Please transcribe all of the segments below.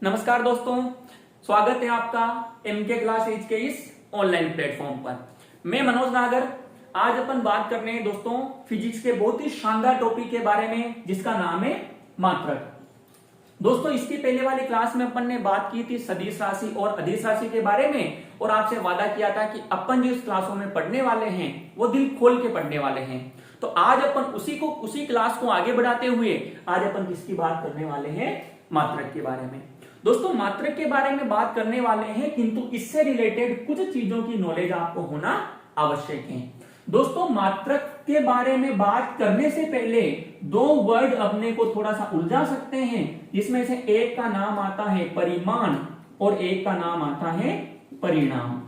नमस्कार दोस्तों, स्वागत है आपका एमके क्लास एज के इस ऑनलाइन प्लेटफॉर्म पर। मैं मनोज नागर। आज अपन बात कर रहे हैं दोस्तों फिजिक्स के बहुत ही शानदार टॉपिक के बारे में, जिसका नाम है मात्रक। दोस्तों, इसकी पहले वाली क्लास में अपन ने बात की थी सदिश राशि और अदिश राशि के बारे में, और आपसे वादा किया था कि अपन जो इस क्लासों में पढ़ने वाले हैं वो दिल खोल के पढ़ने वाले हैं। तो आज अपन उसी क्लास को आगे बढ़ाते हुए आज अपन किसकी बात करने वाले हैं? मात्रक के बारे में। दोस्तों, मात्रक के बारे में बात करने वाले हैं, किंतु इससे रिलेटेड कुछ चीजों की नॉलेज आपको होना आवश्यक है। दोस्तों, मात्रक के बारे में बात करने से पहले दो वर्ड अपने को थोड़ा सा उलझा सकते हैं, जिसमें से एक का नाम आता है परिमाण और एक का नाम आता है परिणाम।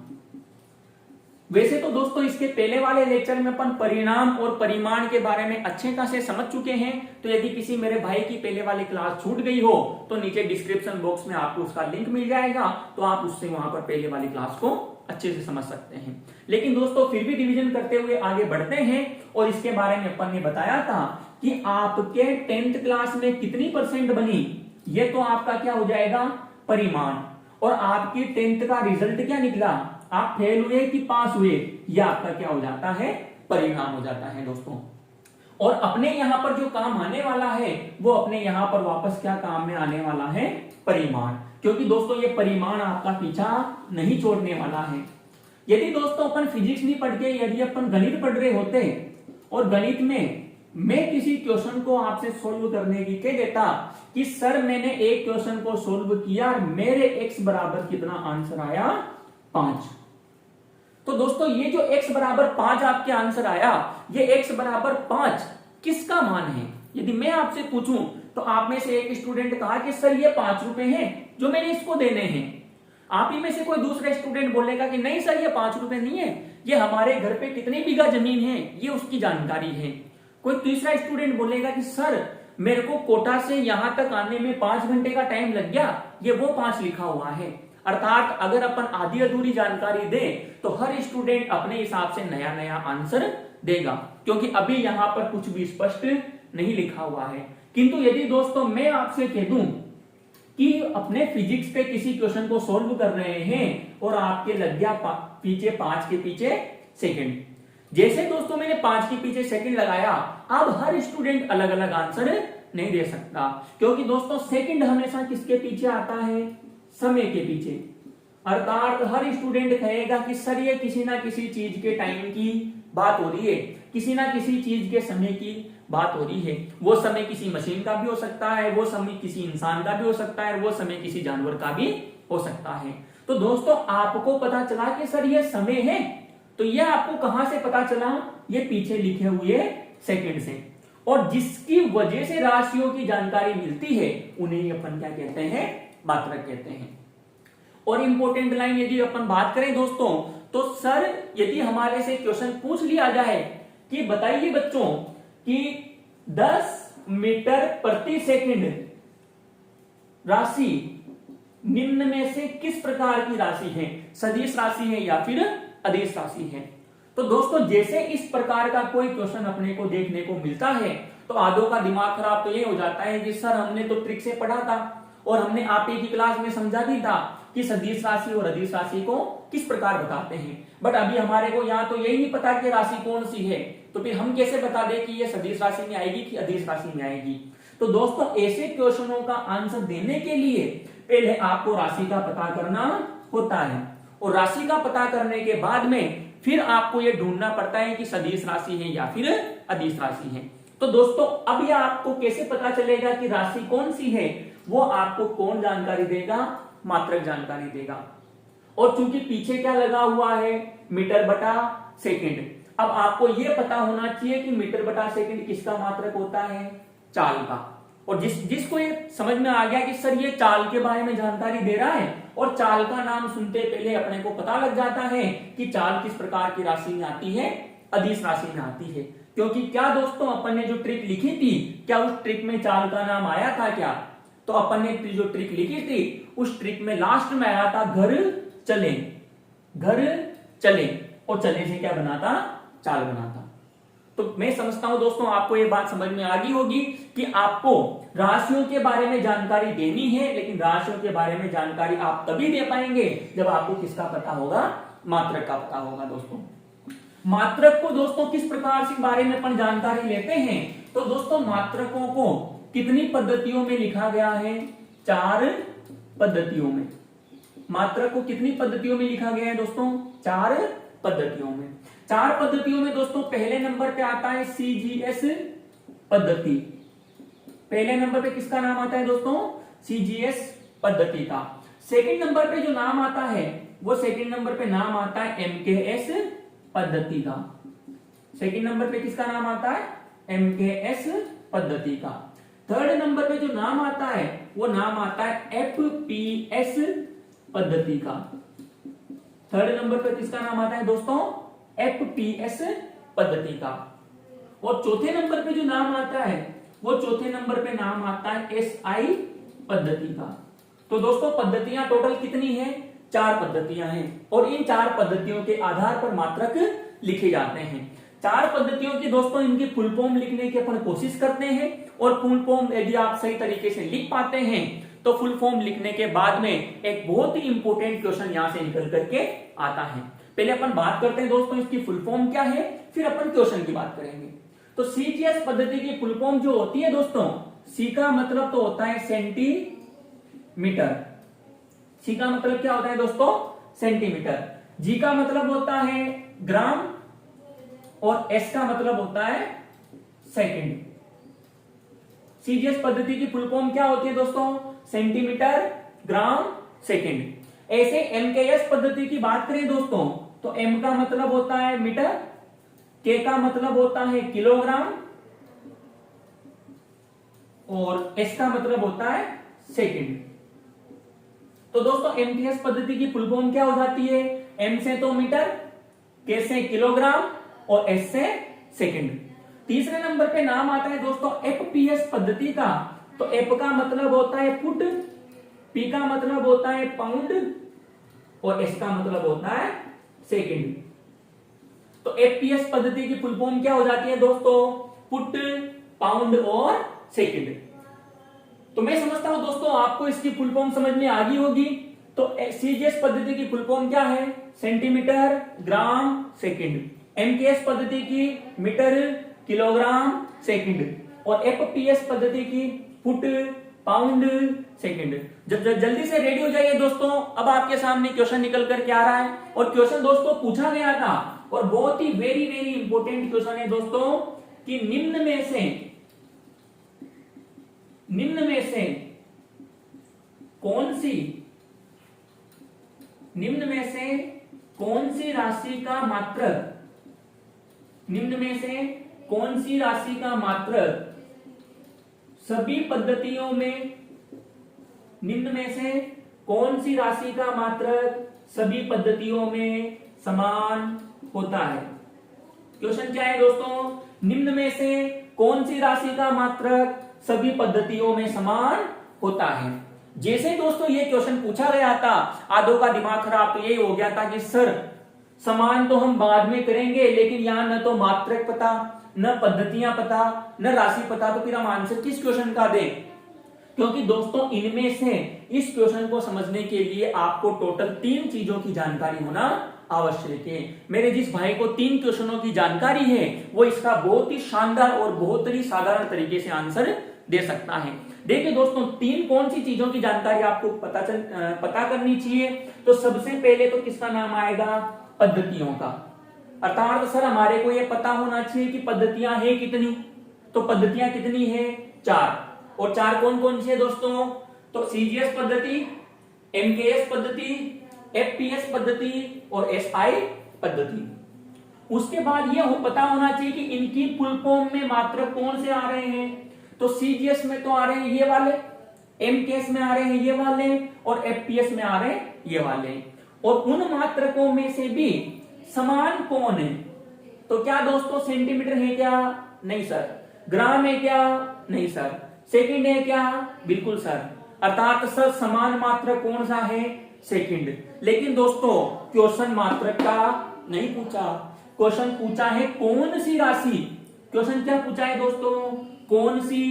वैसे तो दोस्तों इसके पहले वाले लेक्चर में अपन परिणाम और परिमाण के बारे में अच्छे खासे समझ चुके हैं। तो यदि किसी मेरे भाई की पहले वाली क्लास छूट गई हो तो नीचे डिस्क्रिप्शन बॉक्स में आपको उसका लिंक मिल जाएगा, तो आप उससे वहां पर पहले वाली क्लास को अच्छे से समझ सकते हैं। लेकिन दोस्तों फिर भी रिवीजन करते हुए आगे बढ़ते हैं, और इसके बारे में अपन ने बताया था कि आपके 10th क्लास में कितनी परसेंट बनी, ये तो आपका क्या हो जाएगा? परिमाण। और आपकी 10th का रिजल्ट क्या निकला, आप फेल हुए कि पास हुए, यह आपका क्या हो जाता है? परिणाम हो जाता है दोस्तों। और अपने यहां पर जो काम आने वाला है वो अपने यहां पर वापस क्या काम में आने वाला है? परिमाण। क्योंकि दोस्तों ये परिमाण आपका पीछा नहीं छोड़ने वाला है। यदि दोस्तों अपन फिजिक्स नहीं पढ़ के यदि अपन गणित पढ़ रहे होते, और गणित में मैं किसी क्वेश्चन को आपसे सोल्व करने की कह देता कि सर मैंने एक क्वेश्चन को सोल्व किया और मेरे x बराबर कितना आंसर आया? 5। तो दोस्तों ये जो x बराबर 5 आपके आंसर आया, ये x बराबर 5 किसका मान है? यदि मैं आपसे पूछूं तो आप में से एक स्टूडेंट कहा कि सर ये 5 रुपए हैं जो मैंने इसको देने हैं। आप ही में से कोई दूसरा स्टूडेंट बोलेगा कि नहीं सर ये 5 रुपए नहीं है, ये हमारे घर पे कितनी बीघा जमीन है ये उसकी जानकारी है। कोई तीसरा स्टूडेंट बोलेगा कि सर मेरे को कोटा से यहां तक आने में 5 घंटे का टाइम लग गया, ये वो 5 लिखा हुआ है। अर्थात अगर अपन आधी अधूरी जानकारी दे तो हर स्टूडेंट अपने हिसाब से नया नया आंसर देगा, क्योंकि अभी यहां पर कुछ भी स्पष्ट नहीं लिखा हुआ है। किंतु यदि दोस्तों मैं आपसे कह दूं कि अपने फिजिक्स पे किसी क्वेश्चन को सोल्व कर रहे हैं और आपके लग गया पीछे 5 के पीछे सेकंड, जैसे दोस्तों मैंने 5 के पीछे सेकंड लगाया, अब हर स्टूडेंट अलग अलग आंसर नहीं दे सकता, क्योंकि दोस्तों सेकंड हमेशा किसके पीछे आता है? समय के पीछे। अर्थात हर स्टूडेंट कहेगा कि सर ये किसी ना किसी चीज के टाइम की बात हो रही है, किसी ना किसी चीज के समय की बात हो रही है। वो समय किसी मशीन का भी हो सकता है, वो समय किसी इंसान का भी हो सकता है, वो समय किसी जानवर का भी हो सकता है। तो दोस्तों आपको पता चला कि सर ये समय है, तो ये आपको कहां से पता चला? ये पीछे लिखे हुए सेकंड से। और जिसकी वजह से राशियों की जानकारी मिलती है उन्हें अपन क्या कहते हैं? मात्रक कहते हैं। और इंपॉर्टेंट लाइन यदि अपन बात करें दोस्तों, तो सर यदि हमारे से क्वेश्चन पूछ लिया जाए कि बताइए बच्चों कि 10 मीटर प्रति सेकंड राशि निम्न में से किस प्रकार की राशि है? सदिश राशि है या फिर अदिश राशि है? तो दोस्तों जैसे इस प्रकार का कोई क्वेश्चन अपने को देखने को मिलता है तो आधों का दिमाग खराब तो ये हो जाता है कि सर हमने तो ट्रिक से पढ़ा था और हमने आप ही की क्लास में समझा भी था कि सदिश राशि और अदिश राशि को किस प्रकार बताते हैं, बट अभी हमारे को यहाँ तो यही नहीं पता कि राशि कौन सी है, तो फिर हम कैसे बता दें कि ये सदिश राशि में आएगी कि अदिश राशि में आएगी? तो दोस्तों ऐसे क्वेश्चनों का आंसर देने के लिए पहले आपको राशि का पता करना होता है, और राशि का पता करने के बाद में फिर आपको यह ढूंढना पड़ता है कि सदिश राशि है या फिर अदिश राशि है। तो दोस्तों अब यह आपको कैसे पता चलेगा कि राशि कौन सी है? वो आपको कौन जानकारी देगा? मात्रक जानकारी देगा। और चूंकि पीछे क्या लगा हुआ है? मीटर बटा सेकंड। अब आपको यह पता होना चाहिए कि मीटर बटा सेकंड किसका मात्रक होता है? चाल का। और जिसको ये समझ में आ गया कि सर ये चाल के बारे में जानकारी दे रहा है, और चाल का नाम सुनते पहले अपने को पता लग जाता है कि चाल किस प्रकार की राशि में आती है? अदिश राशि में आती है। क्योंकि क्या दोस्तों अपन ने जो ट्रिक लिखी थी, क्या उस ट्रिक में चाल का नाम आया था क्या? तो अपन ने जो ट्रिक लिखी थी उस ट्रिक में लास्ट में आया था घर चले, घर चले, और चले से क्या बनाता? चाल बनाता। तो मैं समझता हूं दोस्तों आपको ये बात समझ में आ गई होगी कि आपको राशियों के बारे में जानकारी देनी है, लेकिन राशियों के बारे में जानकारी आप तभी दे पाएंगे जब आपको किसका पता होगा, मात्रक का पता होगा। दोस्तों मात्रक को दोस्तों किस प्रकार से बारे में अपन जानकारी लेते हैं, तो दोस्तों मात्रकों को कितनी पद्धतियों में लिखा गया है, 4 पद्धतियों में। मात्रक को कितनी पद्धतियों में लिखा गया है दोस्तों, 4 पद्धतियों में। 4 पद्धतियों में दोस्तों पहले नंबर पे आता है सीजीएस पद्धति। पहले नंबर पे किसका नाम आता है दोस्तों, सीजीएस पद्धति का। सेकंड नंबर पे जो नाम आता है वो सेकंड नंबर पे नाम आता है एमकेएस पद्धति का। सेकंड नंबर पे किसका नाम आता है, एमकेएस पद्धति का। थर्ड नंबर पे जो नाम आता है वो नाम आता है एफपीएस पद्धति का। थर्ड नंबर पे किसका नाम आता है दोस्तों, एफपीएस पद्धति का। और चौथे नंबर पे जो नाम आता है वो चौथे नंबर पे नाम आता है एसआई पद्धति का। तो दोस्तों पद्धतियां टोटल कितनी है, 4 पद्धतियां हैं और इन 4 पद्धतियों के आधार पर मात्रक लिखे जाते हैं। 4 पद्धतियों की दोस्तों इनकी फुल फॉर्म लिखने की अपन कोशिश करते हैं और फुल फॉर्म यदि आप सही तरीके से लिख पाते हैं तो फुल फॉर्म लिखने के बाद में एक बहुत ही इंपॉर्टेंट क्वेश्चन यहां से निकल करके आता है। पहले अपन बात करते हैं दोस्तों इसकी फुल फॉर्म क्या है, फिर अपन क्वेश्चन की बात करेंगे। तो सीजीएस पद्धति की फुल फॉर्म जो होती है दोस्तों, सी का मतलब तो होता है सेंटीमीटर। सी का मतलब क्या होता है दोस्तों, सेंटीमीटर। जी का मतलब होता है ग्राम और एस का मतलब होता है सेकंड। सीजीएस पद्धति की फुल फॉर्म क्या होती है दोस्तों, सेंटीमीटर, ग्राम, सेकंड। ऐसे एमकेएस पद्धति की बात करें दोस्तों तो एम का मतलब होता है मीटर, के का मतलब होता है किलोग्राम और एस का मतलब होता है सेकंड। तो दोस्तों एमकेएस पद्धति की फुल फॉर्म क्या हो जाती है, एम से तो मीटर, के से किलोग्राम और एस से सेकंड। तीसरे नंबर पे नाम आता है दोस्तों एफपीएस पद्धति का। तो एफ का मतलब होता है फुट, पी का मतलब होता है पाउंड और एस का मतलब होता है सेकंड। तो एफपीएस पद्धति की फुल फॉर्म क्या हो जाती है दोस्तों, फुट, पाउंड और सेकंड। तो मैं समझता हूं दोस्तों आपको इसकी फुल फॉर्म समझ में आ गई होगी। तो सीजीएस पद्धति की फुल फॉर्म क्या है, सेंटीमीटर, ग्राम, सेकंड। एमकेएस पद्धति की मीटर, किलोग्राम, सेकंड। और एफपीएस पद्धति की फुट, पाउंड, सेकंड। जब जल्दी से रेडी हो जाइए दोस्तों, अब आपके सामने क्वेश्चन निकल कर के आ रहा है। और क्वेश्चन दोस्तों पूछा गया था और बहुत ही वेरी वेरी इंपॉर्टेंट क्वेश्चन है दोस्तों कि निम्न में से कौन सी राशि का मात्रक, निम्न में से कौन सी राशि का मात्रक सभी पद्धतियों में, निम्न में से कौन सी राशि का मात्रक सभी पद्धतियों में समान होता है। क्वेश्चन क्या है दोस्तों, निम्न में से कौन सी राशि का मात्रक सभी पद्धतियों में समान होता है। जैसे दोस्तों ये क्वेश्चन पूछा गया था, आधों का दिमाग खराब तो यही हो गया था कि सर समान तो हम बाद में करेंगे, लेकिन यहां न तो मात्रक पता, न पद्धतियां पता, न राशि पता, तो फिर हम आंसर किस क्वेश्चन का दें। क्योंकि दोस्तों इनमें से इस क्वेश्चन को समझने के लिए आपको टोटल 3 चीजों की जानकारी होना आवश्यक है। मेरे जिस भाई को 3 क्वेश्चनों की जानकारी है वो इसका बहुत ही शानदार और बहुत ही साधारण तरीके से आंसर दे सकता है। देखिए दोस्तों 3 कौन सी चीजों की जानकारी आपको पता करनी चाहिए। तो सबसे पहले तो किसका नाम आएगा, पद्धतियों का। अर्थात सर हमारे को ये पता होना चाहिए कि पद्धतियां हैं कितनी। तो पद्धतियां कितनी है, 4। और 4 कौन कौन सी है दोस्तों, तो सीजीएस पद्धति, एमकेएस पद्धति, एफपीएस पद्धति और एसआई पद्धति। उसके बाद ये पता होना चाहिए कि इनकी फुल फॉर्म में मात्रक कौन से आ रहे हैं। तो सीजीएस में तो आ रहे हैं ये वाले, एमकेएस में आ रहे हैं ये वाले और एफपीएस में आ रहे हैं ये वाले। और उन मात्रकों में से भी समान कौन है। तो क्या दोस्तों सेंटीमीटर है क्या, नहीं सर। ग्राम है क्या, नहीं सर। सेकंड है क्या, बिल्कुल सर। अर्थात सर समान मात्रक कौन सा है, सेकंड। लेकिन दोस्तों क्वेश्चन मात्रक का नहीं पूछा, क्वेश्चन पूछा है कौन सी राशि क्वेश्चन क्या पूछा है दोस्तों, कौन सी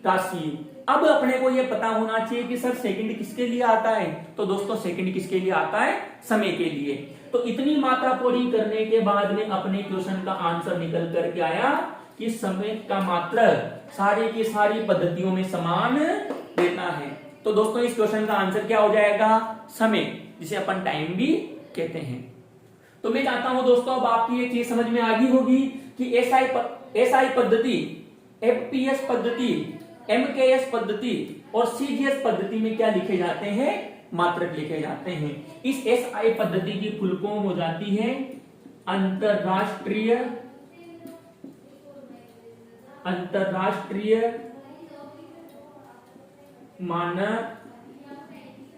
राशि। अब अपने को यह पता होना चाहिए कि सर सेकंड किसके लिए आता है, तो दोस्तों सेकंड किसके लिए आता है, समय के लिए। तो इतनी मात्रा पूरी करने के बाद में अपने क्वेश्चन का आंसर निकल करके आया कि समय का मात्रक सारी की सारी पद्धतियों में समान देता है। तो दोस्तों इस क्वेश्चन का आंसर क्या हो जाएगा, समय, जिसे अपन टाइम भी कहते हैं। तो मैं चाहता हूं दोस्तों अब आपकी ये चीज समझ में आ गई होगी कि एसआई पद्धति, एफपीएस पद्धति, एमकेएस पद्धति और सीजीएस पद्धति में क्या लिखे जाते हैं, मात्रक लिखे जाते हैं। इस एसआई पद्धति की फुल फॉर्म हो जाती है अंतरराष्ट्रीय मानक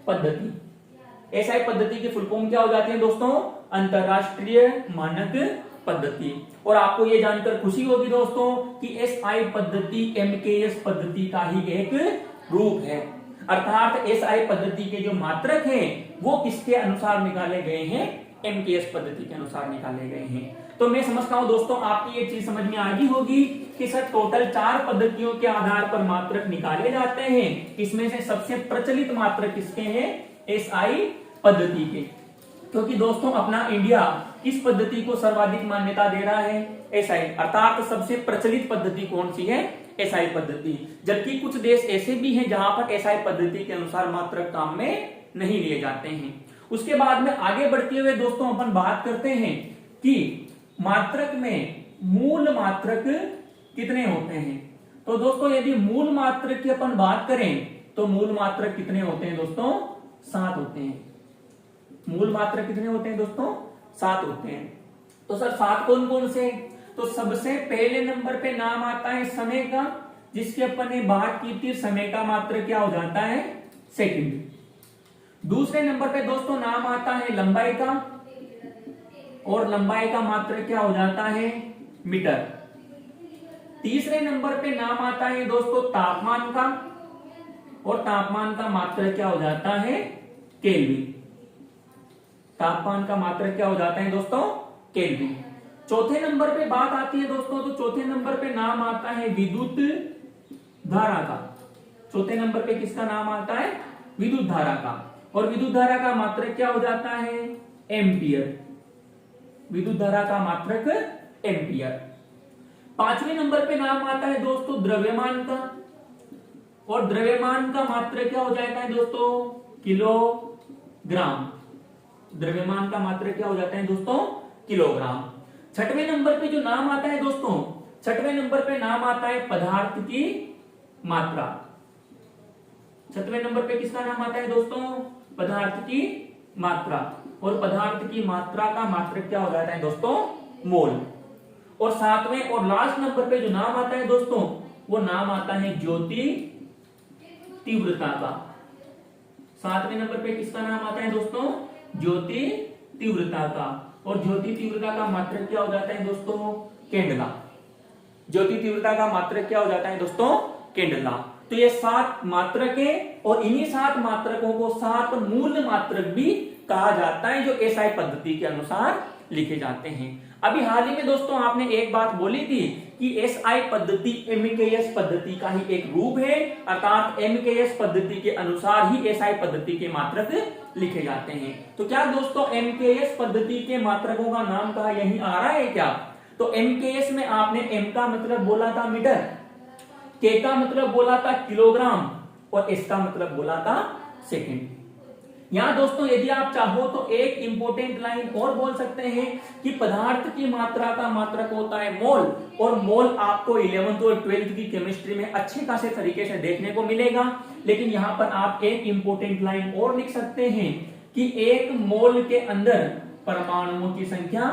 पद्धति। एसआई पद्धति की फुल फॉर्म क्या हो जाती है दोस्तों, अंतरराष्ट्रीय मानक पद्धति। और आपको यह जानकर खुशी होगी दोस्तों कि एसआई पद्धति एमकेएस पद्धति का ही एक रूप है, अर्थात एसआई पद्धति के जो मात्रक हैं वो किसके अनुसार निकाले गए हैं, एमकेएस पद्धति के अनुसार निकाले गए हैं। तो मैं समझता हूं दोस्तों आपकी ये चीज समझ में आ गई होगी कि सर टोटल 4 पद्धतियों के आधार पर मात्रक निकाले जाते हैं। इसमें से सबसे प्रचलित मात्रक किसके हैं, एसआई पद्धति के, क्योंकि दोस्तों अपना इंडिया किस पद्धति को सर्वाधिक मान्यता दे रहा है, एसआई, अर्थात सबसे प्रचलित पद्धति कौन सी है, एसआई पद्धति। जबकि कुछ देश ऐसे भी हैं जहां पर एसआई पद्धति के अनुसार मात्रक काम में नहीं लिए जाते हैं। उसके बाद में आगे बढ़ते हुए दोस्तों अपन बात करते हैं कि मात्रक में मूल मात्रक कितने होते हैं। तो दोस्तों यदि मूल मात्रक की अपन बात करें तो मूल मात्रक कितने होते हैं दोस्तों, 7 होते हैं। मूल मात्रक कितने होते हैं दोस्तों, 7 होते हैं। तो सर 7 कौन कौन से, तो सबसे पहले नंबर पे नाम आता है समय का, जिसकी अपन ने बात की थी, समय का मात्रक क्या हो जाता है, सेकंड। दूसरे नंबर पे दोस्तों नाम आता है लंबाई का, और लंबाई का मात्रक क्या हो जाता है, मीटर। तीसरे नंबर पे नाम आता है दोस्तों तापमान का, और तापमान का मात्रक क्या हो जाता है, केल्विन। तापमान का मात्रक क्या हो जाता है दोस्तों, केल्विन। चौथे नंबर पे बात आती है दोस्तों, तो चौथे नंबर पे नाम आता है विद्युत धारा का। चौथे नंबर पे किसका नाम आता है, विद्युत धारा का, और विद्युत धारा का मात्रक क्या हो जाता है, एम्पियर। विद्युत धारा का मात्रक एम्पियर। पांचवें नंबर पे नाम आता है दोस्तों द्रव्यमान का, और द्रव्यमान का मात्रक क्या हो जाता है दोस्तों, किलोग्राम। द्रव्यमान का मात्रक क्या हो जाता है दोस्तों, किलोग्राम। छठवें नंबर पे जो नाम आता है दोस्तों, छठवें नंबर पे नाम आता है पदार्थ की मात्रा। छठवें नंबर पे किसका नाम आता है दोस्तों, पदार्थ की मात्रा, और पदार्थ की मात्रा का मात्रक क्या हो जाता है दोस्तों, मोल। और सातवें और लास्ट नंबर पे जो नाम आता है दोस्तों, वो नाम आता है ज्योति तीव्रता का। सातवें नंबर पे किसका नाम आता है दोस्तों, ज्योति तीव्रता का, और ज्योति तीव्रता का मात्रक क्या हो जाता है दोस्तों, केंडला। ज्योति तीव्रता का मात्रक क्या हो जाता है दोस्तों, केंडला। तो ये 7 मात्रक है, और इन्हीं 7 मात्रकों को 7 मूल मात्रक भी कहा जाता है, जो एसआई पद्धति के अनुसार लिखे जाते हैं। अभी हाल ही में दोस्तों आपने एक बात बोली थी कि एसआई पद्धति एमकेएस पद्धति का ही एक रूप है, अर्थात एमकेएस पद्धति के अनुसार ही एसआई पद्धति के मात्रक लिखे जाते हैं। तो क्या दोस्तों एमकेएस पद्धति के मात्रकों का नाम कहा यही आ रहा है क्या, तो एमकेएस में आपने एम का मतलब बोला था मीटर, के का मतलब बोला था किलोग्राम, और एस का मतलब बोला था सेकंड। यहां दोस्तों यदि आप चाहो तो एक इंपॉर्टेंट लाइन और बोल सकते हैं कि पदार्थ की मात्रा का मात्रक होता है मोल, और मोल आपको 11th और 12th की केमिस्ट्री में अच्छे खासे तरीके से देखने को मिलेगा। लेकिन यहां पर आप एक इंपॉर्टेंट लाइन और लिख सकते हैं कि 1 मोल के अंदर परमाणुओं की संख्या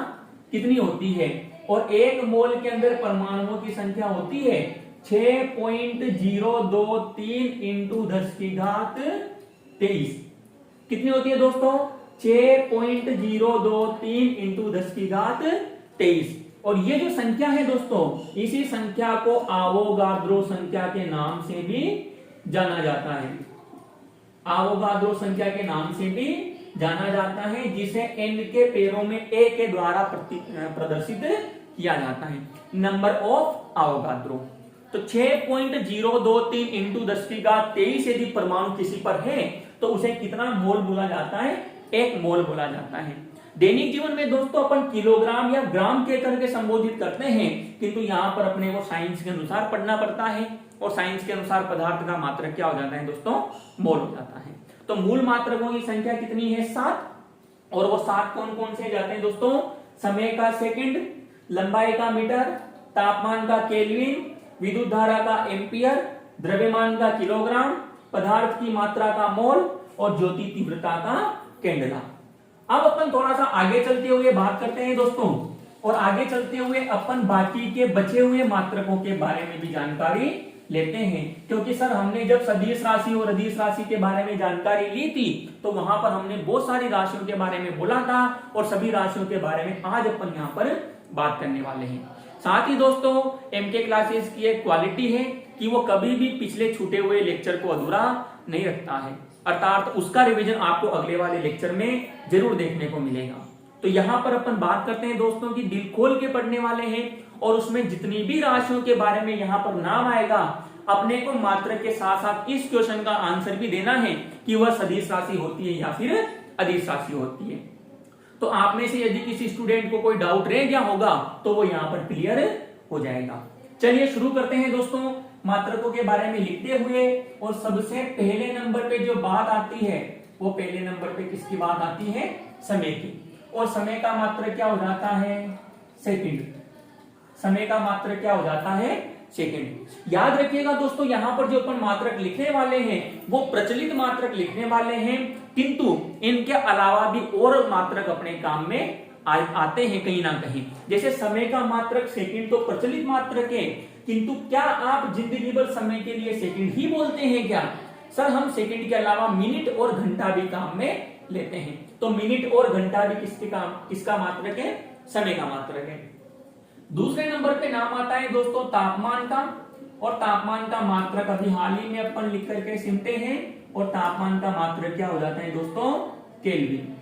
कितनी होती है, और 1 मोल के अंदर परमाणुओं की संख्या होती है 6.023 इंटू 10⁻23। कितनी होती है दोस्तों, 6.023 इंटू 10⁻23। और ये जो संख्या है दोस्तों, इसी संख्या को आवोगाद्रो संख्या के नाम से भी जाना जाता है। आवोगाद्रो संख्या के नाम से भी जाना जाता है, जिसे n के पैरों में a के द्वारा प्रदर्शित किया जाता है, नंबर ऑफ अवोगाद्रो। तो 6.023 इंटू 10⁻23 यदि परमाणु किसी पर है तो उसे कितना मोल बोला जाता है? 1 मोल बोला जाता है। दैनिक जीवन में दोस्तों अपन किलोग्राम या ग्राम के करके संबोधित करते हैं, किंतु यहाँ पर अपने को साइंस के अनुसार पढ़ना पड़ता है, और साइंस के अनुसार पदार्थ का मात्रक क्या हो जाता है दोस्तों? मोल हो जाता है। तो मूल मात्रकों की संख्या कितनी है? 7। और वो 7 कौन कौन से जाते हैं दोस्तों? समय का सेकंड, लंबाई का मीटर, तापमान का केल्विन, विद्युत धारा का एम्पियर, द्रव्यमान का किलोग्राम, पदार्थ की मात्रा का मोल और ज्योति तीव्रता का कैंडेला। अब अपन थोड़ा सा आगे चलते हुए बात करते हैं दोस्तों, और आगे चलते हुए अपन बाकी के बचे हुए मात्रकों के बारे में भी जानकारी लेते हैं, क्योंकि सर हमने जब सदिश राशि और अदिश राशि के बारे में जानकारी ली थी तो वहां पर हमने बहुत सारी राशियों के बारे में बोला था, और सभी राशियों के बारे में आज अपन यहाँ पर बात करने वाले हैं। साथ ही दोस्तों एमके क्लासेस की एक क्वालिटी है कि वो कभी भी पिछले छूटे हुए लेक्चर को अधूरा नहीं रखता है, अर्थात उसका रिवीजन आपको अगले वाले लेक्चर में जरूर देखने को मिलेगा। तो यहाँ पर अपन बात करते हैं दोस्तों की दिल खोल के पढ़ने वाले हैं, और उसमें जितनी भी राशियों के बारे में यहाँ पर नाम आएगा अपने को मात्रक के साथ साथ इस क्वेश्चन का आंसर भी देना है कि वह सदिश राशि होती है या फिर अदिश राशि होती है। तो आप में से यदि किसी स्टूडेंट को कोई डाउट रह गया होगा तो वो यहाँ पर क्लियर हो जाएगा। चलिए शुरू करते हैं दोस्तों मात्रकों के बारे में लिखते हुए, और सबसे पहले नंबर पे जो बात आती है वो पहले नंबर पे किसकी बात आती है? समय की। और समय का मात्रक क्या हो जाता है? सेकंड। समय का मात्रक क्या हो जाता है? सेकंड। याद रखिएगा दोस्तों यहाँ पर जो अपन मात्रक लिखने वाले हैं वो प्रचलित मात्रक लिखने वाले हैं, किंतु इनके अलावा भी और मात्रक अपने काम में आते हैं कहीं ना कहीं। जैसे समय का मात्रक सेकंड तो प्रचलित मात्रक है, किंतु क्या आप जिंदगी भर समय के लिए सेकंड ही बोलते हैं क्या? सर हम सेकंड के अलावा मिनट और घंटा भी काम में लेते हैं। तो मिनट और घंटा भी किसका मात्रक है? समय का मात्रक है। दूसरे नंबर पे नाम आता है दोस्तों तापमान का, और तापमान का मात्रक अभी हाल ही में अपन लिख करके सुनते हैं, और तापमान का मात्रक क्या हो जाता है दोस्तों? केल्विन।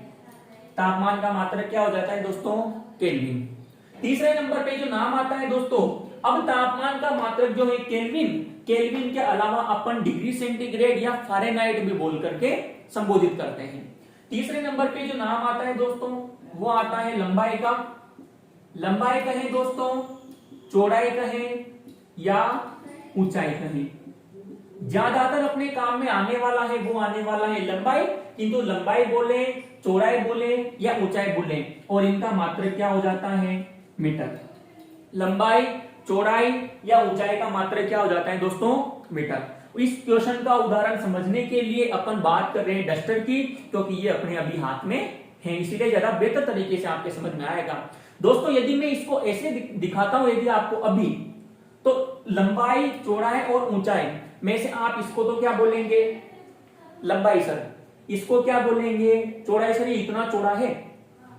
तापमान का मात्रक क्या हो जाता है दोस्तों? केल्विन। तीसरे नंबर पे जो नाम आता है दोस्तों, अब तापमान का मात्रक जो है केल्विन, केल्विन के अलावा अपन डिग्री सेंटीग्रेड या फ़ारेनहाइट भी बोल करके संबोधित करते हैं। तीसरे नंबर पे जो नाम आता है दोस्तों वो आता है लंबाई का। लंबाई कहें दोस्तों, चौड़ाई कहें या ऊंचाई कहें, ज्यादातर अपने काम में आने वाला है वो आने वाला है लंबाई, किंतु लंबाई बोले, चौड़ाई बोले या ऊंचाई बोले, और इनका मात्रक क्या हो जाता है? मीटर। लंबाई, चौड़ाई या ऊंचाई का मात्रक क्या हो जाता है दोस्तों? मीटर। इस क्वेश्चन का उदाहरण समझने के लिए अपन बात कर रहे हैं डस्टर की, क्योंकि ये अपने अभी हाथ में है, इसीलिए ज्यादा बेहतर तरीके से आपके समझ में आएगा। दोस्तों यदि मैं इसको ऐसे दिखाता हूं यदि आपको अभी, तो लंबाई, चौड़ाई और ऊंचाई में से आप इसको तो क्या बोलेंगे? लंबाई सर। इसको क्या बोलेंगे? चौड़ाई सर ये इतना चौड़ा है,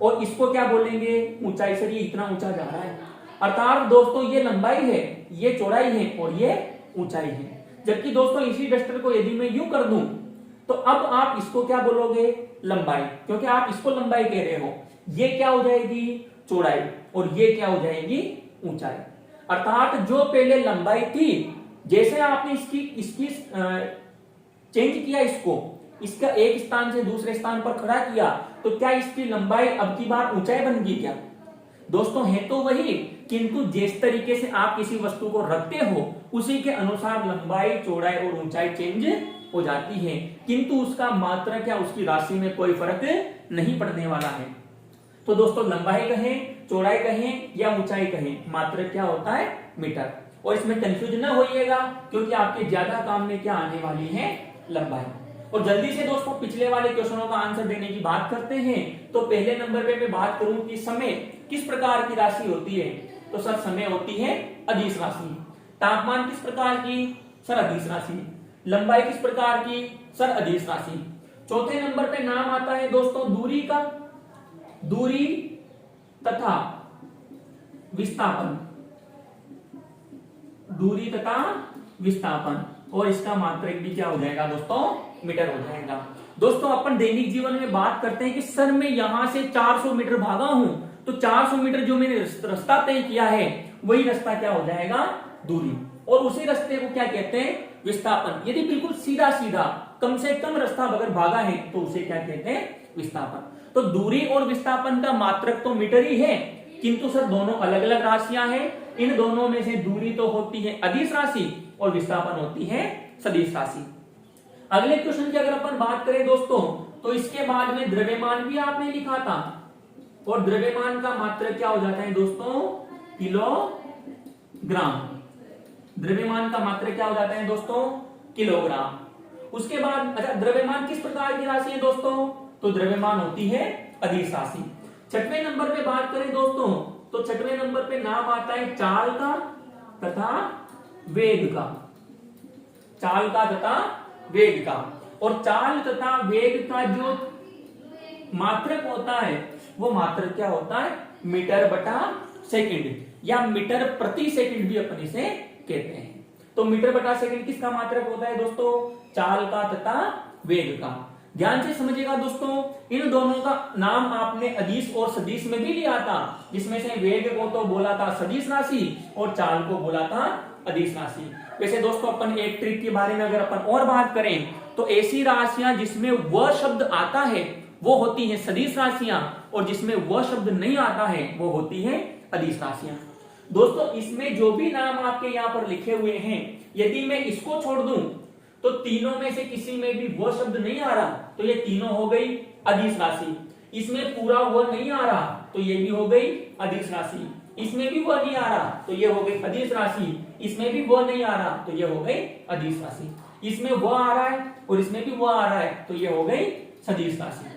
और इसको क्या बोलेंगे? ऊंचाई सर ये इतना ऊंचा जा रहा है। अर्थात दोस्तों ये लंबाई है, ये चौड़ाई है और ये ऊंचाई है। जबकि दोस्तों इसी डस्टर को यदि मैं यूं कर दूं तो अब आप इसको क्या बोलोगे? लंबाई, क्योंकि आप इसको लंबाई कह रहे हो। ये क्या हो जाएगी? चौड़ाई, और ये क्या हो जाएगी? ऊंचाई। अर्थात जो पहले लंबाई थी, जैसे आपने इसकी चेंज किया, इसका एक स्थान से दूसरे स्थान पर खड़ा किया, तो क्या इसकी लंबाई अब की बार ऊंचाई बन गई क्या? दोस्तों है तो वही, किंतु जिस तरीके से आप किसी वस्तु को रखते हो उसी के अनुसार लंबाई, चौड़ाई और ऊंचाई चेंज हो जाती है, किंतु उसका मात्रक या उसकी राशि में कोई फर्क नहीं पड़ने वाला है। तो दोस्तों लंबाई कहें, चौड़ाई कहें या ऊंचाई कहें, मात्रक क्या होता है? मीटर। और इसमें कंफ्यूज ना होइएगा, क्योंकि आपके ज्यादा काम में क्या आने वाली है? लंबाई। और जल्दी से दोस्तों पिछले वाले क्वेश्चनों का आंसर देने की बात करते हैं। तो पहले नंबर पे मैं बात करूं कि समय किस प्रकार की राशि होती है, तो सर समय होती है अदिश राशि। तापमान किस प्रकार की? सर अदिश राशि। लंबाई किस प्रकार की? सर अदिश राशि। चौथे नंबर पे नाम आता है दोस्तों दूरी का। दूरी तथा विस्थापन, दूरी तथा विस्थापन, और इसका मात्रक भी क्या हो जाएगा दोस्तों? मीटर हो जाएगा। दोस्तों अपन दैनिक जीवन में बात करते हैं कि सर मैं यहां से 400 मीटर भागा हूं, तो 400 मीटर जो मैंने रास्ता तय किया है वही रास्ता क्या हो जाएगा, दूरी। और उसी रास्ते को क्या कहते हैं, विस्थापन। यदि बिल्कुल सीधा सीधा कम से कम रास्ता अगर भागा है तो उसे क्या कहते हैं, विस्थापन। तो दूरी और विस्थापन का मात्रक तो मीटर ही है, किंतु सर दोनों अलग अलग राशियां हैं। इन दोनों में से दूरी तो होती है अदिश राशि और विस्थापन होती है सदिश राशि। अगले क्वेश्चन की अगर अपन बात करें दोस्तों, तो इसके बाद में द्रव्यमान भी आपने लिखा था, और द्रव्यमान का मात्रक क्या हो जाता है दोस्तों, किलोग्राम। द्रव्यमान का मात्रक क्या हो जाता है दोस्तों, किलोग्राम। उसके बाद अच्छा, द्रव्यमान किस प्रकार की राशि है दोस्तों, तो द्रव्यमान होती है अदिश राशि। छठवें नंबर पे बात करें दोस्तों, तो छठवें नंबर पे नाम आता है चाल का तथा वेग का। चाल का तथा वेग का। और चाल तथा वेग का जो मात्रक होता है वो मात्रक क्या होता है, मीटर बटा सेकंड, या मीटर प्रति सेकंड भी अपन इसे कहते हैं। तो मीटर बटा सेकंड किसका मात्रक होता है दोस्तों, चाल का तथा वेग का। ध्यान से समझिएगा दोस्तों, इन दोनों का नाम आपने अदिश और सदिश में भी लिया था, जिसमें से वेग को तो बोला था सदिश राशि और चाल को बोला था अदिश राशि। वैसे दोस्तों अपन एक ट्रिक के बारे में अगर अपन और बात करें, तो ऐसी राशियां जिसमें वह शब्द आता है वो होती है सदिश राशियां, और जिसमें वह शब्द नहीं आता है वो होती है अदिश राशियां। दोस्तों इसमें जो भी नाम आपके यहाँ पर लिखे हुए हैं, यदि मैं इसको छोड़ दूं तो तीनों में से किसी में भी वो शब्द नहीं आ रहा, तो ये तीनों हो गई अदिश राशि। इसमें पूरा वो नहीं आ रहा तो ये भी हो गई अदिश राशि। इसमें भी वो नहीं आ रहा तो ये हो गई अदिश राशि। इसमें भी वो नहीं आ रहा तो ये हो गई अदिश राशि। इसमें वो आ रहा है और इसमें भी वो आ रहा है तो ये हो गई सदिश राशि।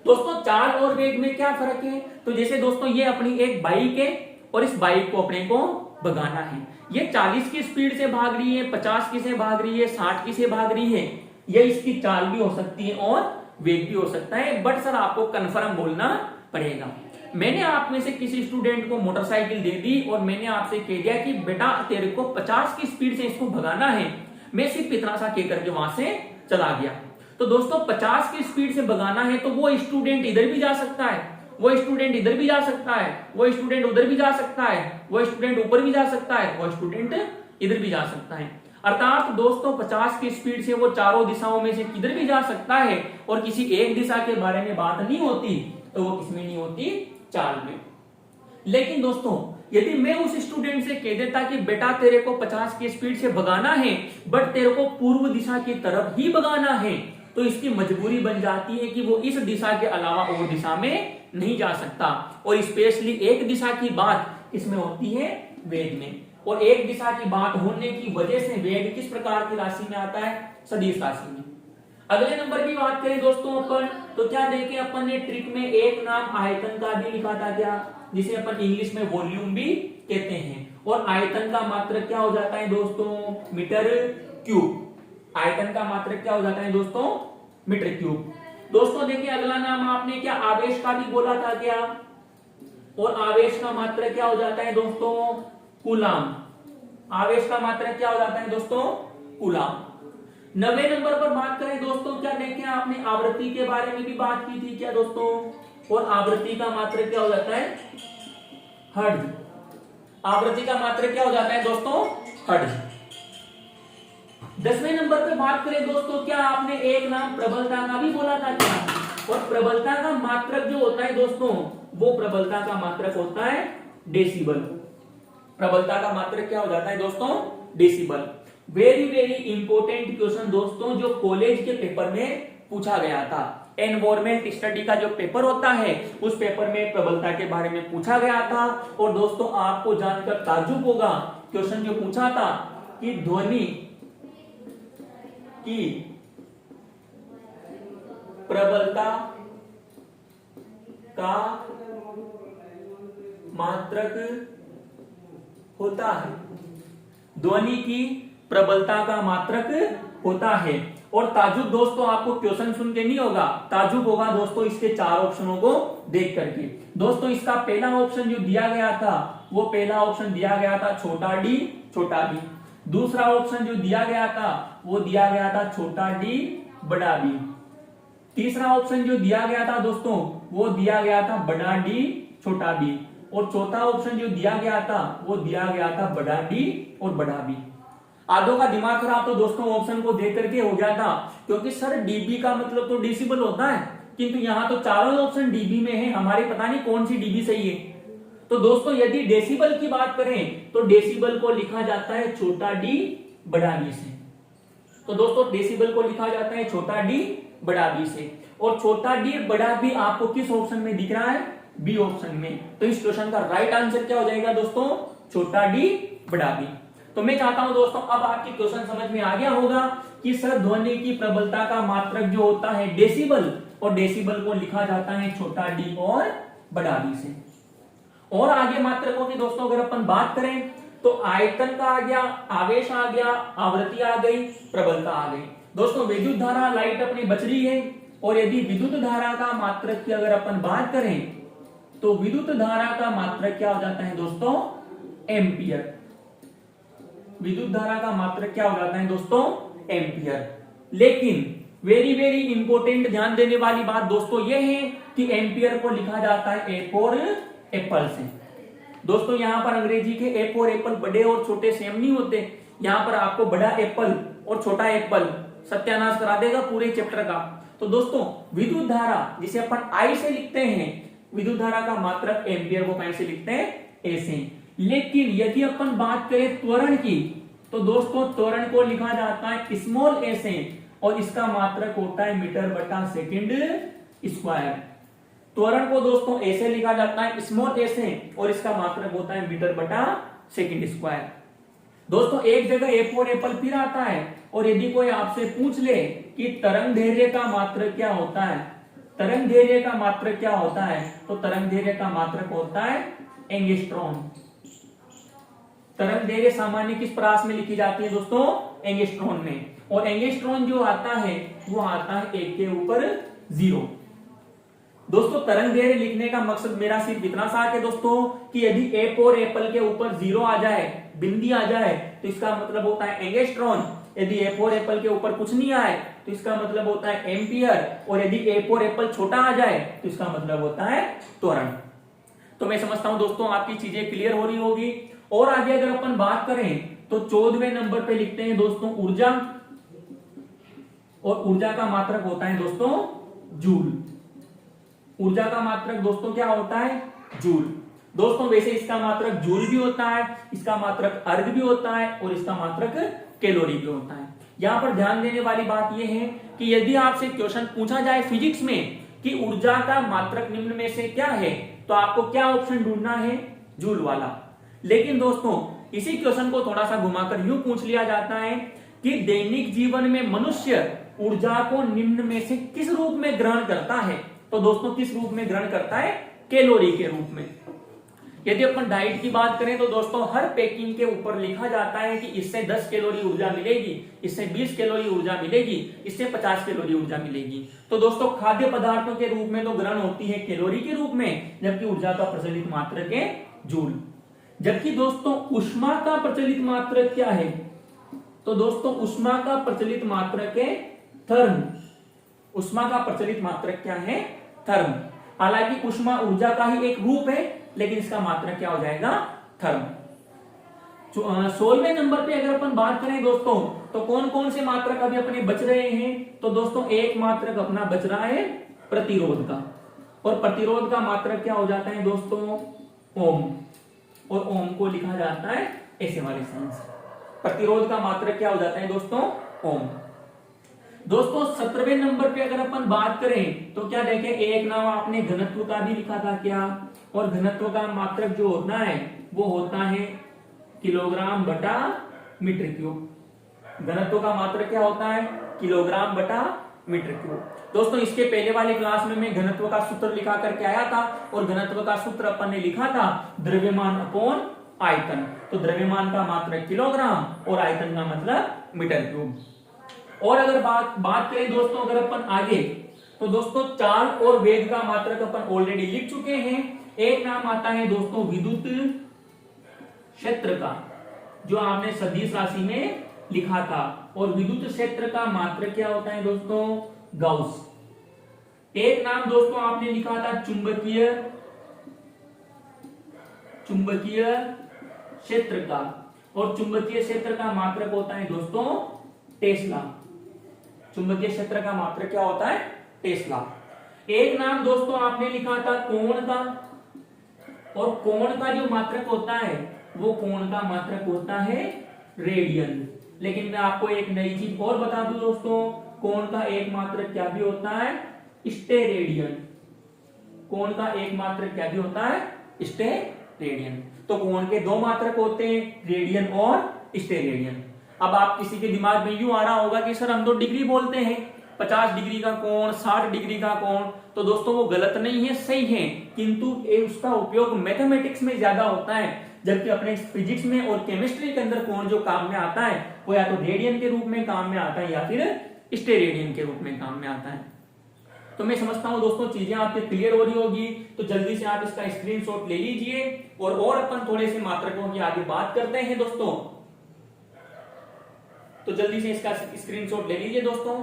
दोस्तों चाल और वेग में क्या फर्क है, तो जैसे दोस्तों ये अपनी एक बाइक है और इस बाइक को अपने को भगाना है। ये 40 की स्पीड से भाग रही है, 50 की से भाग रही है, 60 की से भाग रही है। ये इसकी चाल भी हो सकती है और वेग भी हो सकता है, बट सर आपको कंफर्म बोलना पड़ेगा। मैंने आप में से किसी स्टूडेंट को मोटरसाइकिल दे दी और मैंने आपसे कह दिया कि बेटा तेरे को 50 की स्पीड से इसको भगाना है, मैं सिर्फ इतना सा कह करके वहां से चला गया। तो दोस्तों 50 की स्पीड से भगाना है तो वो स्टूडेंट इधर भी जा सकता है, वो स्टूडेंट इधर भी जा सकता है, वो स्टूडेंट उधर भी जा सकता है, वो स्टूडेंट ऊपर भी जा सकता है, वो स्टूडेंट इधर भी जा सकता है। अर्थात दोस्तों 50 की स्पीड से वो चारों दिशाओं में से किधर भी जा सकता है, और किसी एक दिशा के बारे में बात नहीं होती तो वो किसमें नहीं होती, चाल में। लेकिन दोस्तों यदि मैं उस स्टूडेंट से कह देता कि बेटा तेरे को 50 की स्पीड से भगाना है बट तेरे को पूर्व दिशा की तरफ ही भगाना है, तो इसकी मजबूरी बन जाती है कि वो इस दिशा के अलावा और दिशा में नहीं जा सकता। और स्पेशली एक दिशा की बात इसमें होती है वेग में, और एक दिशा की बात होने की वजह से वेग किस प्रकार की राशि में आता है, सदिश राशि में। अगले नंबर की बात करें दोस्तों अपन, तो क्या देखें अपन ने ट्रिक में एक नाम आयतन का भी लिखा था क्या, जिसे अपन इंग्लिश में वॉल्यूम भी कहते हैं। और आयतन का मात्रक क्या हो जाता है दोस्तों, मीटर क्यूब। आयतन का मात्रक क्या हो जाता है दोस्तों, मीटर क्यूब। दोस्तों देखिए अगला नाम आपने क्या आवेश का भी बोला था क्या, और आवेश का मात्रक क्या हो जाता है दोस्तों, कूलाम। आवेश का मात्रक क्या हो जाता है दोस्तों, कूलाम। 90 नंबर पर बात करें दोस्तों, क्या देखें आपने आवृत्ति के बारे में भी बात की थी क्या दोस्तों, और आवृत्ति का मात्रक क्या हो जाता है, हर्ट्ज। आवृत्ति का मात्रक क्या हो जाता है दोस्तों, हर्ट्ज। 10वें नंबर पे बात करें दोस्तों, क्या आपने एक नाम प्रबलता का भी बोला था क्या, और प्रबलता का मात्रक जो होता है दोस्तों, वो प्रबलता का मात्रक होता है डेसिबल। प्रबलता का मात्रक क्या हो जाता है दोस्तों, decibel. Very very important question दोस्तों, जो कॉलेज के पेपर में पूछा गया था। एनवायरमेंट स्टडी का जो पेपर होता है उस पेपर में प्रबलता के बारे में पूछा गया था। और दोस्तों आपको जानकर ताज्जुब होगा, क्वेश्चन जो पूछा था कि ध्वनि की प्रबलता का मात्रक होता है, ध्वनि की प्रबलता का मात्रक होता है। और ताजुब दोस्तों आपको क्वेश्चन सुन के नहीं होगा, ताजुब होगा दोस्तों इसके 4 ऑप्शनों को देख करके। दोस्तों इसका पहला ऑप्शन जो दिया गया था, वो पहला ऑप्शन दिया गया था छोटा डी छोटा डी। दूसरा ऑप्शन जो दिया गया था वो दिया गया था छोटा डी बड़ा डी। तीसरा ऑप्शन जो दिया गया था दोस्तों वो दिया गया था बड़ा डी छोटा बी, और चौथा ऑप्शन जो दिया गया था वो दिया गया था बड़ा डी और बड़ा बी। आधों का दिमाग खराब तो दोस्तों ऑप्शन को देख करके हो गया था, क्योंकि सर डीबी का मतलब तो डेसिबल होता है, किंतु यहाँ तो चारों ऑप्शन डीबी में है, हमारे पता नहीं कौन सी डीबी सही है। तो दोस्तों यदि डेसिबल की बात करें तो डेसिबल को लिखा जाता है छोटा डी बड़ा बी से। तो दोस्तों डेसिबल को लिखा जाता है छोटा डी बड़ा बी से, और छोटा डी बड़ा बी आपको किस ऑप्शन में दिख रहा है? बी ऑप्शन में। तो इस क्वेश्चन का राइट आंसर क्या हो जाएगा दोस्तों? छोटा डी बड़ा बी। तो मैं चाहता हूं दोस्तों अब आपकी क्वेश्चन समझ में आ गया होगा कि सर ध्वनि की प्रबलता का मात्रक जो होता है डेसिबल, और डेसिबल को लिखा जाता है छोटा डी और बड़ा डी से। और आगे मात्रकों की दोस्तों अगर अपन बात करें तो आयतन का आ गया, आवेश आ गया, आवृत्ति आ गई, प्रबलता आ गई। दोस्तों विद्युत धारा लाइट अपनी बच रही है, और यदि विद्युत धारा का मात्रक की अगर अपन बात करें तो विद्युत धारा का मात्रक क्या हो जाता है दोस्तों? एम्पियर। विद्युत धारा का मात्रक क्या हो जाता है दोस्तों? एम्पियर। लेकिन वेरी वेरी इंपॉर्टेंट ध्यान देने वाली बात दोस्तों यह है कि एम्पियर को लिखा जाता है ए फॉर एप्पल से। दोस्तों यहां पर अंग्रेजी के ए फॉर एप्पल बड़े और छोटे सेम नहीं होते। यहां पर आपको बड़ा एप्पल और छोटा एप्पल सत्यानाश करा देगा पूरे चैप्टर का। तो दोस्तों विद्युत धारा जिसे अपन आई से लिखते हैं, विद्युत धारा का मात्रक एम्पियर को कैसे लिखते हैं? ए से। लेकिन यदि अपन बात करें त्वरण की तो दोस्तों त्वरण को लिखा जाता है स्मॉल ए से, और इसका मात्रक होता है मीटर बटा सेकंड स्क्वायर। त्वरण को दोस्तों ए से लिखा जाता है स्मॉल ए से, और इसका मात्रक होता है मीटर बटा सेकंड स्क्वायर। दोस्तों एक जगह ए फॉर एप्पल फिर आता है, और यदि कोई आपसे पूछ ले कि तरंग दैर्ध्य का मात्रक क्या होता है, तरंग दैर्ध्य का मात्रक क्या होता है, तो तरंग दैर्ध्य का मात्रक होता है एंगस्ट्रॉम। तरंग दैर्ध्य सामान्य किस परास में लिखी जाती है दोस्तों? एंगस्ट्रॉम में। और एंगस्ट्रॉम जो आता है वो आता है 1 के ऊपर 0। दोस्तों तरंग दैर्ध्य लिखने का मकसद मेरा सिर्फ इतना सा है दोस्तों कि यदि ए फॉर एप्पल के ऊपर 0 आ जाए, बिंदी आ जाए, तो इसका मतलब होता है एंगस्ट्रॉम। यदि ए फॉर एप्पल के ऊपर कुछ नहीं आए तो इसका मतलब होता है एम्पियर, और यदि ए फॉर एप्पल छोटा आ जाए तो इसका मतलब होता है त्वरण। तो मैं समझता हूं दोस्तों आपकी चीजें क्लियर हो रही होगी। और आगे अगर अपन बात करें तो 14वें नंबर पे लिखते हैं दोस्तों ऊर्जा, और ऊर्जा का मात्रक होता है दोस्तों जूल। ऊर्जा का मात्रक दोस्तों क्या होता है? जूल। दोस्तों वैसे इसका मात्रक जूल भी होता है, इसका मात्रक अर्ग भी होता है, और इसका मात्रक कैलोरी भी होता है। यहां पर ध्यान देने वाली बात यह है कि यदि आपसे क्वेश्चन पूछा जाए फिजिक्स में कि ऊर्जा का मात्रक निम्न में से क्या है, तो आपको क्या ऑप्शन ढूंढना है? जूल वाला। लेकिन दोस्तों इसी क्वेश्चन को थोड़ा सा घुमाकर यूं पूछ लिया जाता है कि दैनिक जीवन में मनुष्य ऊर्जा को निम्न में से किस रूप में ग्रहण करता है? तो दोस्तों किस रूप में ग्रहण करता है? कैलोरी के रूप में। यदि अपन डाइट की बात करें तो दोस्तों हर पैकिंग के ऊपर लिखा जाता है कि इससे 10 कैलोरी ऊर्जा मिलेगी, इससे 20 कैलोरी ऊर्जा मिलेगी, इससे 50 कैलोरी ऊर्जा मिलेगी। तो दोस्तों खाद्य पदार्थों के रूप में तो ग्रहण होती है कैलोरी के रूप में, जबकि ऊर्जा का प्रचलित मात्रक है जूल। जबकि दोस्तों ऊष्मा का प्रचलित मात्रक क्या है? तो दोस्तों ऊष्मा का प्रचलित मात्रक है थर्म। ऊष्मा का प्रचलित मात्रक क्या है? थर्म। हालांकि ऊष्मा ऊर्जा का ही एक रूप है, लेकिन इसका मात्रक क्या हो जाएगा? थर्म। 16वें नंबर पे अगर अपन बात करें दोस्तों तो कौन कौन से मात्रक अभी अपने बच रहे हैं? तो दोस्तों एक मात्रक अपना बच रहा है प्रतिरोध का, और प्रतिरोध का मात्रक क्या हो जाता है दोस्तों? ओम। और ओम को लिखा जाता है ऐसे वाले साइन से। प्रतिरोध का मात्रक क्या हो जाता है दोस्तों? ओम। दोस्तों 17वें नंबर पे अगर अपन बात करें तो क्या देखें, एक नाम आपने घनत्व का भी लिखा था क्या? और घनत्व का मात्रक जो होता है वो होता है किलोग्राम बटा मीटर क्यूब। घनत्व का मात्रक क्या होता है? किलोग्राम बटा मीटर क्यूब। दोस्तों इसके पहले वाले क्लास में मैं घनत्व का सूत्र लिखा करके आया था, और घनत्व का सूत्र अपन ने लिखा था द्रव्यमान अपॉन आयतन। तो द्रव्यमान का मात्रक किलोग्राम और आयतन का मतलब मीटर क्यूब। और अगर बात करें दोस्तों अगर अपन आगे, तो दोस्तों चाल और वेग का मात्रक अपन ऑलरेडी लिख चुके हैं। एक नाम आता है दोस्तों विद्युत क्षेत्र का, जो आपने सदिश राशि में लिखा था, और विद्युत क्षेत्र का मात्रक क्या होता है दोस्तों? गॉस। एक नाम दोस्तों आपने लिखा था चुंबकीय चुंबकीय क्षेत्र का, और चुंबकीय क्षेत्र का मात्रक होता है दोस्तों टेस्ला। चुंबकीय क्षेत्र का मात्रक क्या होता है? टेस्ला। एक नाम दोस्तों आपने लिखा था कोण का, और कोण का जो मात्रक होता है वो कोण का मात्रक होता है रेडियन। लेकिन मैं आपको एक नई चीज और बता दूं दोस्तों, कोण का एक मात्रक क्या भी होता है? स्टेरेडियन। कोण का एक मात्रक क्या भी होता है? स्टेरेडियन। तो कोण के दो मात्रक होते हैं, रेडियन और स्टेरेडियन। अब आप किसी के दिमाग में यूं आ रहा होगा कि सर हम तो डिग्री बोलते हैं, 50 डिग्री का कोण, 60 डिग्री का कोण। तो दोस्तों वो गलत नहीं है, सही है, किंतु उसका उपयोग मैथमेटिक्स में ज्यादा होता है, जबकि अपने फिजिक्स में और केमिस्ट्री के अंदर कोण जो काम में आता है वो या तो रेडियन के रूप में काम में आता है या फिर स्टेरेडियन के रूप में काम में आता है। तो मैं समझता हूं दोस्तों चीजें आपके क्लियर हो रही होगी, तो जल्दी से आप इसका स्क्रीनशॉट ले लीजिए और अपन थोड़े से मात्रकों की आगे बात करते हैं दोस्तों। तो जल्दी से इसका स्क्रीनशॉट ले लीजिए दोस्तों,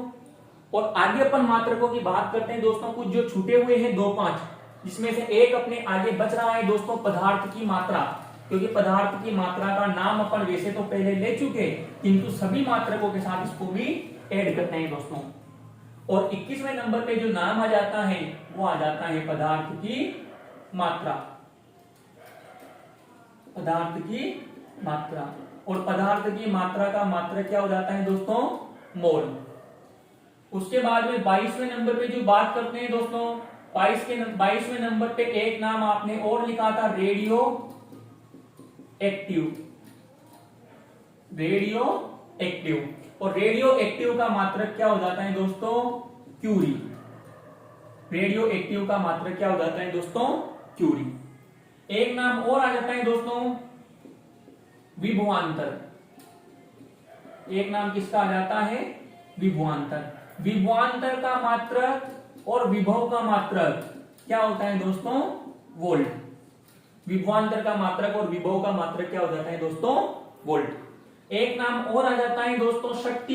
और आगे अपन मात्रकों की बात करते हैं दोस्तों। कुछ जो छूटे हुए हैं 2-5, जिसमें से एक अपने आगे बच रहा है दोस्तों पदार्थ की मात्रा, क्योंकि पदार्थ की मात्रा का नाम अपन वैसे तो पहले ले चुके, किंतु सभी मात्रकों के साथ इसको भी ऐड करते हैं दोस्तों। और 21वें नंबर पे जो नाम आ जाता है वो आ जाता है पदार्थ की मात्रा। पदार्थ की मात्रा, और पदार्थ की मात्रा का मात्रक क्या हो जाता है दोस्तों? मोल। उसके बाद में 22वें नंबर पे जो बात करते हैं दोस्तों, 22वें नंबर पे एक नाम आपने और लिखा था रेडियो एक्टिव। रेडियो एक्टिव, और रेडियो एक्टिव का मात्रक क्या हो जाता है दोस्तों? क्यूरी। रेडियो एक्टिव का मात्रक क्या हो जाता है दोस्तों? क्यूरी। एक नाम और आ जाता है दोस्तों विभवांतर। एक नाम किसका आ जाता है? विभवांतर। विभवांतर का मात्रक और विभव का मात्रक क्या होता है दोस्तों? वोल्ट। विभवांतर का मात्रक और विभव का मात्रक क्या हो जाता है दोस्तों? वोल्ट। एक नाम और आ जाता है दोस्तों शक्ति,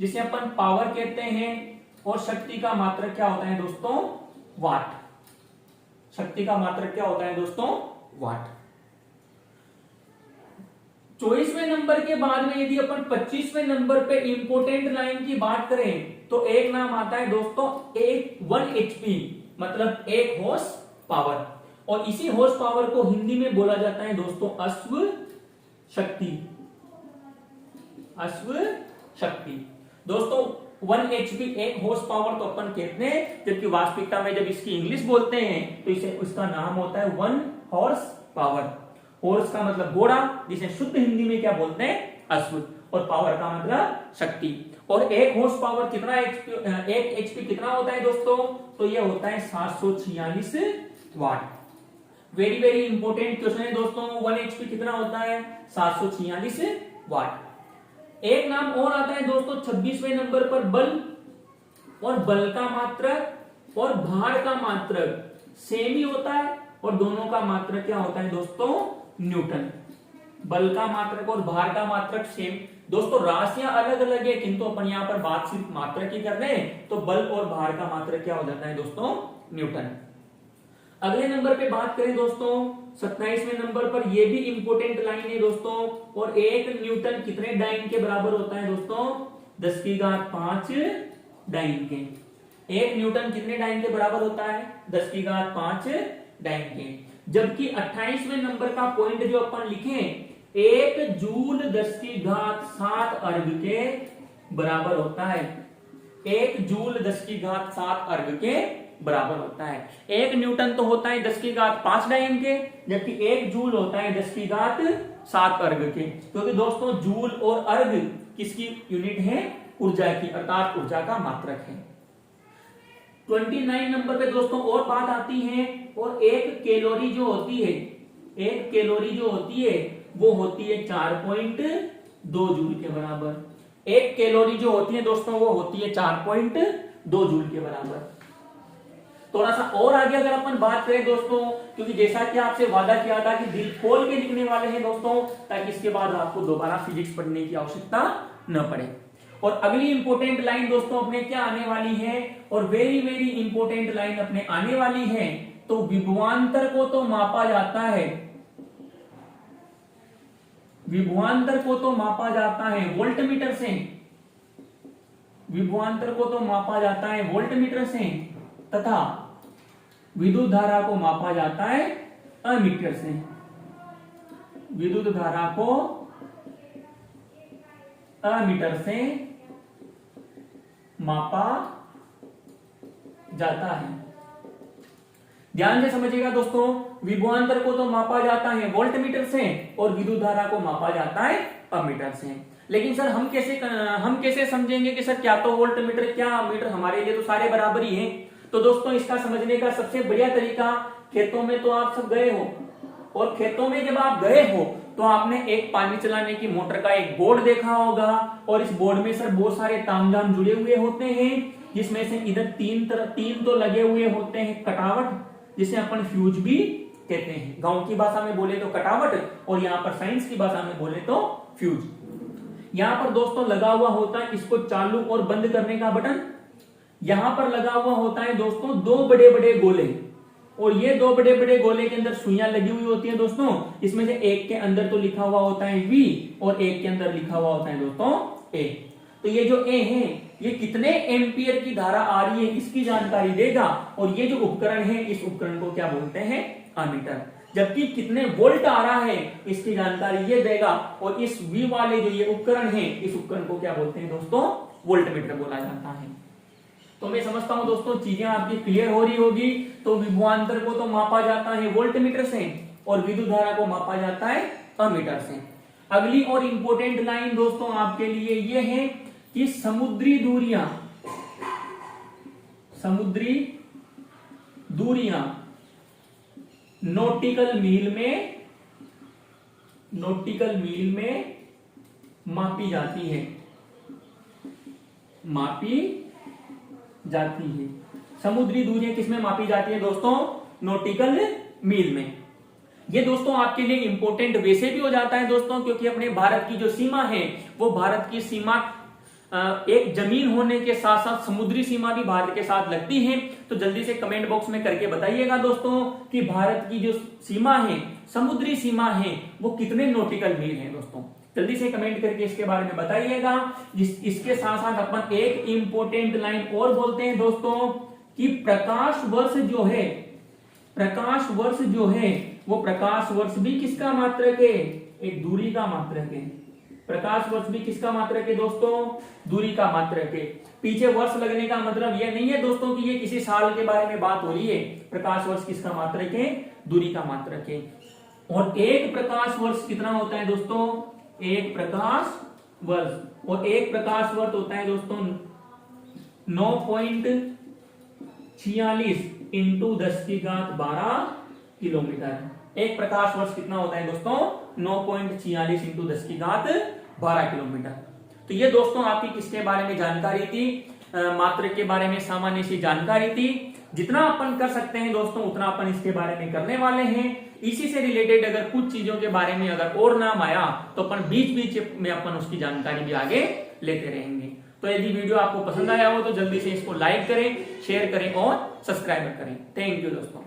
जिसे अपन पावर कहते हैं, और शक्ति का मात्रक क्या होता है दोस्तों? वाट। शक्ति का मात्रक क्या होता है दोस्तों? वाट। 24वें नंबर के बाद में यदि अपन 25वें नंबर पे इंपोर्टेंट लाइन की बात करें तो एक नाम आता है दोस्तों 1 HP, मतलब 1 हॉर्स पावर, और इसी हॉर्स पावर को हिंदी में बोला जाता है दोस्तों अश्व शक्ति। अश्व शक्ति दोस्तों 1 HP 1 हॉर्स पावर तो अपन कहते हैं, जबकि वास्तविकता में जब इसकी इंग्लिश बोलते हैं तो इसे उसका नाम होता है 1 हॉर्स पावर। हॉर्स का मतलब घोड़ा, जिसे शुद्ध हिंदी में क्या बोलते हैं? अश्व, और पावर का मतलब शक्ति। और 1 हॉर्स पावर कितना 1 HP कितना होता है दोस्तों? तो ये होता है 746 वाट। वेरी वेरी इंपॉर्टेंट क्वेश्चन है दोस्तों। 1 HP कितना होता है? 746 वाट। एक नाम और आता है दोस्तों 26वें नंबर पर बल, और बल का मात्रक और भार का मात्रक सेम ही होता है, और दोनों का मात्रक क्या होता है दोस्तों? न्यूटन। बल का मात्रक और भार का मात्रक सेम दोस्तों, राशियां अलग अलग है, किंतु अपन यहां पर बात सिर्फ मात्रक की कर रहे हैं, तो बल और भार का मात्रक क्या हो जाता है दोस्तों? न्यूटन। अगले नंबर पे बात करें दोस्तों 27वें नंबर पर, यह भी इंपोर्टेंट लाइन है दोस्तों, और 1 न्यूटन कितने डाइन के बराबर होता है दोस्तों? 10⁵ डाइन के। 1 न्यूटन कितने डाइन के बराबर होता है? 10⁵ डाइन के। जबकि 28वें नंबर का पॉइंट जो अपन लिखे, 1 जूल 10⁷ अर्घ के बराबर होता है। 1 जूल 10⁷ अर्घ के बराबर होता है। 1 न्यूटन तो होता है 10⁵ डाइन के, जबकि 1 जूल होता है 10⁷ अर्घ के, क्योंकि दोस्तों जूल और अर्घ किसकी यूनिट है? ऊर्जा की, अर्थात ऊर्जा का मात्रक है। 29 नंबर पे दोस्तों और बात आती है, और 1 कैलोरी जो होती है, 1 कैलोरी जो होती है वो होती है 4.2 जूल के बराबर। 1 कैलोरी जो होती है दोस्तों वो होती है 4.2 जूल के बराबर। थोड़ा सा और आगे अगर अपन बात करें दोस्तों, क्योंकि जैसा कि आपसे वादा किया था कि दिल खोल के लिखने वाले हैं दोस्तों, ताकि इसके बाद आपको दोबारा फिजिक्स पढ़ने की आवश्यकता न पड़े। और अगली इंपोर्टेंट लाइन दोस्तों अपने क्या आने वाली है, और वेरी वेरी इंपोर्टेंट लाइन अपने आने वाली है। तो विभवांतर को तो मापा जाता है, विभवांतर को तो मापा जाता है वोल्टमीटर से, विभवांतर को तो मापा जाता है वोल्टमीटर से, तथा विद्युत धारा को मापा जाता है अमीटर से। विद्युत धारा को अमीटर से मापा जाता है। ध्यान से समझिएगा दोस्तों, विभवांतर को तो मापा जाता है वोल्टमीटर से और विद्युत धारा को मापा जाता है अमीटर से। लेकिन सर हम कैसे समझेंगे कि सर क्या तो वोल्टमीटर क्या अमीटर, हमारे लिए तो सारे बराबर ही हैं। तो दोस्तों इसका समझने का सबसे बढ़िया तरीका, खेतों में तो आप सब गए हो, और खेतों में जब आप गए हो तो आपने एक पानी चलाने की मोटर का एक बोर्ड देखा होगा, और इस बोर्ड में सर बहुत सारे तामझाम जुड़े हुए होते हैं, जिसमें से इधर तीन तो लगे हुए होते हैं कटावट, जिसे अपन फ्यूज भी कहते हैं। गांव की भाषा में बोले तो कटावट, और यहाँ पर साइंस की भाषा में बोले तो फ्यूज। यहाँ पर दोस्तों लगा हुआ होता है इसको चालू और बंद करने का बटन। यहां पर लगा हुआ होता है दोस्तों दो बड़े बड़े गोले, और ये दो बड़े बड़े गोले के अंदर सुइयां लगी हुई होती है दोस्तों। इसमें से एक के अंदर तो लिखा हुआ होता है V और एक के अंदर लिखा हुआ होता है दोस्तों A। तो ये जो A है ये कितने एम्पियर की धारा आ रही है इसकी जानकारी देगा, और ये जो उपकरण है इस उपकरण को क्या बोलते हैं, अमीटर। जबकि कितने वोल्ट आ रहा है इसकी जानकारी ये देगा, और इस V वाले जो ये उपकरण है इस उपकरण को क्या बोलते हैं दोस्तों, वोल्टमीटर बोला जाता है। तो मैं समझता हूं दोस्तों चीजें आपकी क्लियर हो रही होगी। तो विभवांतर को तो मापा जाता है वोल्टमीटर से और विद्युत धारा को मापा जाता है अमीटर से। अगली और इंपॉर्टेंट लाइन दोस्तों आपके लिए ये है कि समुद्री दूरियां नॉटिकल मील में मापी जाती है। समुद्री दूरियां किसमें मापी जाती है दोस्तों, नॉटिकल मील में। ये दोस्तों आपके लिए इंपॉर्टेंट वैसे भी हो जाता है दोस्तों, क्योंकि अपने भारत की जो सीमा है वो भारत की सीमा एक जमीन होने के साथ साथ समुद्री सीमा भी भारत के साथ लगती है। तो जल्दी से कमेंट बॉक्स में करके बताइएगा दोस्तों कि भारत की जो सीमा है, समुद्री सीमा है, वो कितने नॉटिकल मील है दोस्तों। जल्दी से कमेंट करके इसके बारे में बताइएगा। इसके साथ साथ अपन एक इंपॉर्टेंट लाइन और बोलते हैं दोस्तों कि प्रकाश वर्ष जो है वो प्रकाश वर्ष भी किसका मात्रक है, एक दूरी का मात्रक है। प्रकाश वर्ष भी किसका मात्रक है दोस्तों, दूरी का मात्रक है। पीछे वर्ष लगने का मतलब ये नहीं है दोस्तों कि ये किसी साल के बारे में बात हो रही है। प्रकाश वर्ष किसका मात्रक है, दूरी का मात्रक है। और एक प्रकाश वर्ष कितना होता है दोस्तों, एक प्रकाश वर्ष, और एक प्रकाश वर्ष होता है दोस्तों 9.46 इंटू 10⁻12 किलोमीटर। एक प्रकाश वर्ष कितना होता है दोस्तों, 9.46 इंटू 10⁻12 किलोमीटर। तो ये दोस्तों आपकी किसके बारे में जानकारी थी, मात्रक के बारे में सामान्य सी जानकारी थी। जितना अपन कर सकते हैं दोस्तों उतना अपन इसके बारे में करने वाले हैं। इसी से रिलेटेड अगर कुछ चीजों के बारे में अगर और नाम आया तो अपन बीच बीच में अपन उसकी जानकारी भी आगे लेते रहेंगे। तो यदि वीडियो आपको पसंद आया हो तो जल्दी से इसको लाइक करें, शेयर करें और सब्सक्राइब करें। थैंक यू दोस्तों।